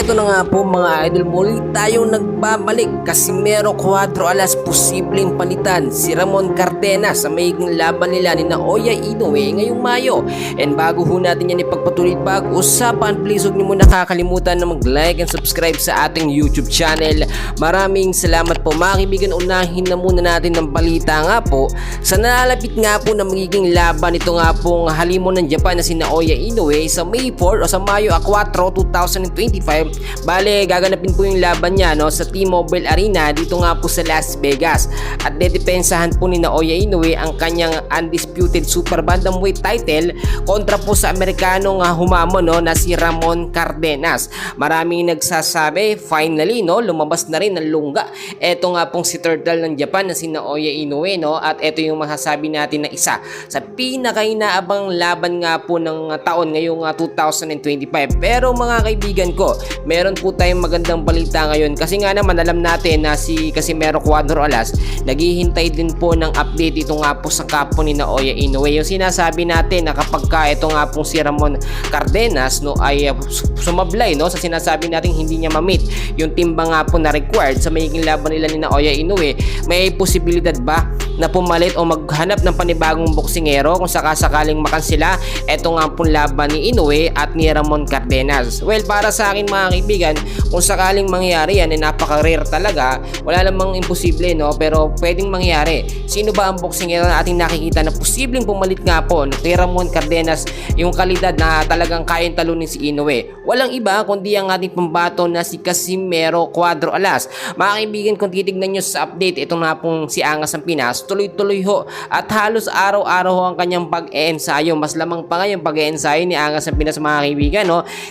eto na nga po mga idol, muli tayong nagbabalik. Casimero Cuadro Alas posibleng palitan si Ramon Cardenas sa magiging laban nila ni Naoya Inoue ngayong Mayo. And bago ho natin yan ipagpatuloy pag-usapan, please huwag niyo muna kakalimutan na mag-like and subscribe sa ating YouTube channel. Maraming salamat po mga kaibigan. Unahin na muna natin ng balita nga po sa nalalapit nga po na magiging laban ito nga pong halimon ng Japan na si Naoya Inoue sa May 4 o sa Mayo 4, 2025. Bale, gaganapin po yung laban niya sa T-Mobile Arena dito nga po sa Las Vegas. At dedepensahan po ni Naoya Inoue ang kanyang undisputed super bantamweight title kontra po sa Amerikanong humamon na si Ramon Cardenas. Maraming nagsasabi finally lumabas na rin ng lungga eto nga pong si Turtle ng Japan na si Naoya Inoue at eto yung masasabi natin na isa sa pinakainaabang laban nga po ng taon ngayong 2025. Pero mga kaibigan ko, meron po tayong magandang balita ngayon kasi nga naman alam natin na si Casimero Cuadro Alas naghihintay din po ng update ito nga po sa kapo ni Naoya Inoue. Yung sinasabi natin na kapag ka ito nga pong si Ramon Cardenas ay sumablay sa sinasabi natin hindi niya ma-meet yung timba nga po na required sa magiging laban nila ni Naoya Inoue, may posibilidad ba na pumalit o maghanap ng panibagong boksingero kung sakasakaling makansila ito nga pong laban ni Inoue at ni Ramon Cardenas? Well, para sa akin mga kaibigan, kung sakaling mangyari yan, napaka-rare talaga, wala namang imposible pero pwedeng mangyari. Sino ba ang boksingero na ating nakikita na posibleng pumalit nga po kay Ramon Cardenas yung kalidad na talagang kayang talunin si Inoue? Walang iba kundi ang ating pambato na si Casimero Cuadro Alas. Mga kaibigan, kung titignan nyo sa update, ito nga pong si Angas ng Pinas, tuloy-tuloy ho at halos araw-araw ho ang kanyang pag-e-ensayo. Mas lamang pa nga yung pag-e-ensayo ni Angas ng Pinas mga kaibigan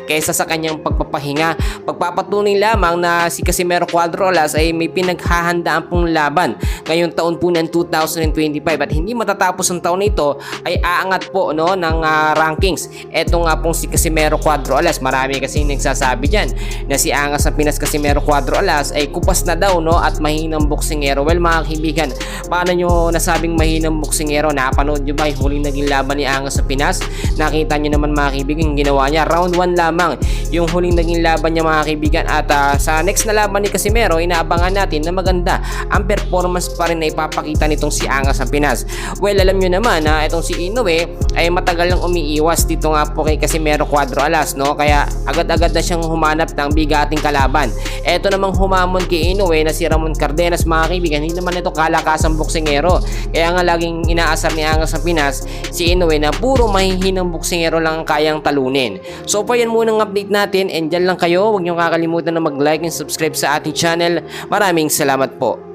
kaysa sa kanyang pagpapahinga. Pagpapatunay lamang na si Casimero Cuadro Alas ay may pinaghahandaan pong laban ngayong taon po ng 2025 at hindi matatapos ang taon na ito ay aangat po ng rankings. Eto nga pong si Casimero Cuadro Alas. Marami kasi nagsasabi dyan na si Angas ng Pinas Casimero Cuadro Alas ay kupas na daw at mahinang boksingero. Well mga kaibigan, paano nyo nasabing mahinang boksingero? Napanood nyo ba yung huling naging laban ni Angas ng Pinas? Nakita nyo naman mga kaibigan yung ginawa niya. Round 1 lamang yung huling naging laban niya mga kaibigan at sa next na laban ni Casimero inaabangan natin na maganda ang performance pa rin na ipapakita nitong si Angas ng Pinas. Well, alam nyo naman na itong si Inoue ay matagal lang umiiwas dito nga po kay Casimero Cuadro Alas kaya agad-agad na siyang humanap ng bigating kalaban. Eto namang humamon kay Inoue na si Ramon Cardenas mga kaibigan, hindi naman ito kalakasang boksingero. Kaya nga laging inaasar ni Angas ng Pinas si Inoue na puro mahihinang boksingero lang ang kayang talunin. So pa yan munang update natin and dyan lang kayo. Huwag niyong kakalimutan na mag-like and subscribe sa ating channel. Maraming salamat po.